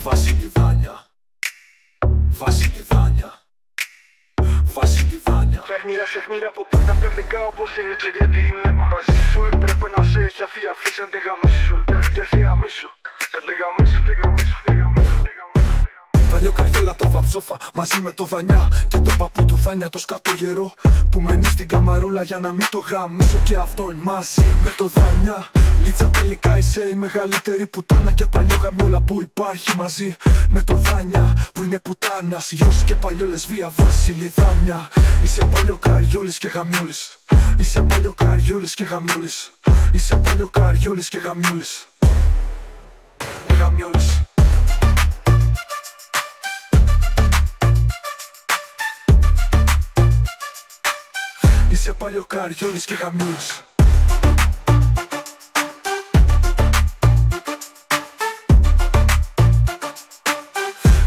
Βασιλιδάνια, Βασιλιδάνια, Βασιλιδάνια. Παιχνίδια σε χνίδια από πάντα πρακτικά όπως έτσι. Γιατί είμαι μαζί σου, έπρεπε να σε έχει αφία. Φύσαν τη γαμίση σου, και θεία μίσου. Τη γαμίση, τη γαμίση, τη γαμίση, τη γαμίση. Παλιό καριόλα το βαψόφα μαζί με το Δανιά. Και το παππού του Θάνια το σκάτω γερό που μένει στην καμαρούλα για να μην το γαμίσω. Και αυτόν μαζί με το Δανιά. Λίτσα τελικά είσαι η μεγαλύτερη πουτάνα. Και παλιό γαμιόλα που υπάρχει μαζί με το Δάνια που είναι πουτάνας. Γιος και παλιό λεσβία Βασιλιδάνια. Είσαι παλιό καριόλης και γαμιόλης. Είσαι παλιό καριόλης και γαμιόλης. Είσαι παλιό καριόλης και γαμιόλης. Γαμιόλης. Είσαι παλιό καριόλης και γαμιόλης.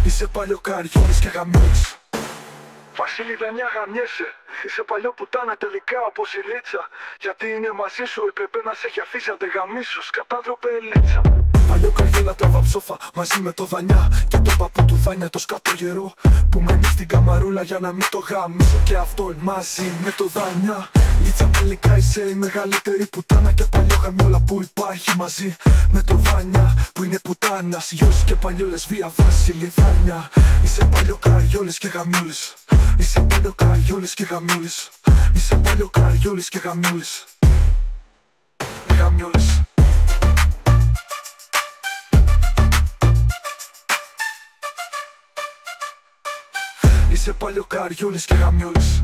Είσαι παλιό καριόλης και γαμιόλης. Βασιλιδάνια γαμιέσαι. Είσαι παλιό πουτάνα τελικά όπως η Λίτσα. Γιατί είναι μαζί σου, έπρεπε να σε έχει αφήσει αν δεν γαμίσω. Σκατάδροπε Λίτσα. Παλιό καριόλα το βαψόφα μαζί με το Δανιά. Και το παππού του Θάνια το σκάτω γερό που μένει στην καμαρούλα για να μην το γαμίσω. Και αυτόν μαζί με το Δανιά. Λίτσα τελικά είσαι η μεγαλύτερη πουτάνα. Και παλιό γαμιόλα που υπάρχει μαζί με το Δανιά που είναι πουτάνας. Γιος και παλιό λεσβία Βασιλιδάνια. Είσαι παλιό καριόλης και γαμιόλης. Είσαι παλιό καριόλης και γαμιόλης. Είσαι παλιό καριόλης και γαμιόλης. Γαμιόλης. Είσαι παλιό καριόλης και γαμιόλης.